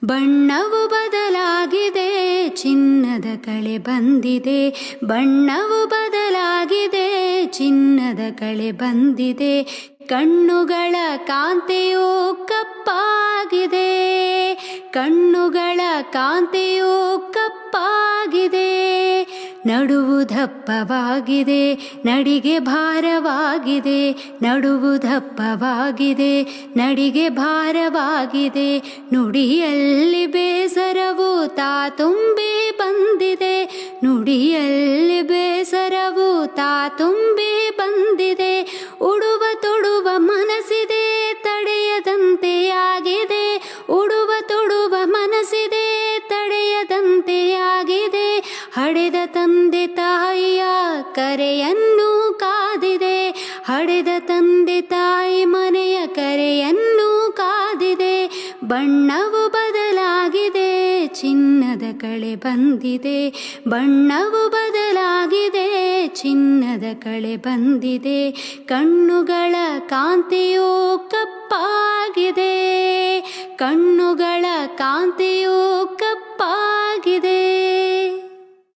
ಬಣ್ಣವು ಬದಲಾಗಿದೆ, ಚಿನ್ನದ ಕಳೆ ಬಂದಿದೆ. ಬಣ್ಣವು ಬದಲಾಗಿದೆ, ಚಿನ್ನದ ಕಳೆ ಬಂದಿದೆ. ಕಣ್ಣುಗಳ ಕಾಂತೆಯೋ ಕಪ್ಪಾಗಿದೆ, ಕಣ್ಣುಗಳ ಕಾಂತೆಯೋ ಕಪ್ಪಾಗಿದೆ. ನಡುವು ದಪ್ಪವಾಗಿದೆ, ನಡಿಗೆ ಭಾರವಾಗಿದೆ. ನಡುವು ದಪ್ಪವಾಗಿದೆ, ನಡಿಗೆ ಭಾರವಾಗಿದೆ. ನುಡಿಯಲ್ಲಿ ಬೇಸರವು ತಾ ತುಂಬಿ ಬಂದಿದೆ. ನುಡಿಯಲ್ಲಿ ಬೇಸರವು ತಾ ತುಂಬಿ ಬಂದಿದೆ. ಉಡುವ ತೊಡುವ ಮನಸ್ಸಿದೆ, ತಡೆಯದಂತೆಯಾಗಿದೆ. ಉಡುವ ತೊಡುವ ಮನಸ್ಸಿದೆ, ತಡೆಯದಂತೆಯಾಗಿದೆ. ಹಡೆದ ತಂದೆ ತಾಯಿಯ ಕರೆಯನ್ನು ಕಾದಿದೆ. ಹಡೆದ ತಂದೆ ತಾಯಿ ಮನೆಯ ಕರೆಯನ್ನು ಕಾದಿದೆ. ಬಣ್ಣವು ಬದಲಾಗಿದೆ, ಚಿನ್ನದ ಕಳೆ ಬಂದಿದೆ. ಬಣ್ಣವು ಬದಲಾಗಿದೆ, ಚಿನ್ನದ ಕಳೆ ಬಂದಿದೆ. ಕಣ್ಣುಗಳ ಕಾಂತೆಯೋ ಕಪ್ಪಾಗಿದೆ, ಕಣ್ಣುಗಳ ಕಾಂತೆಯೋ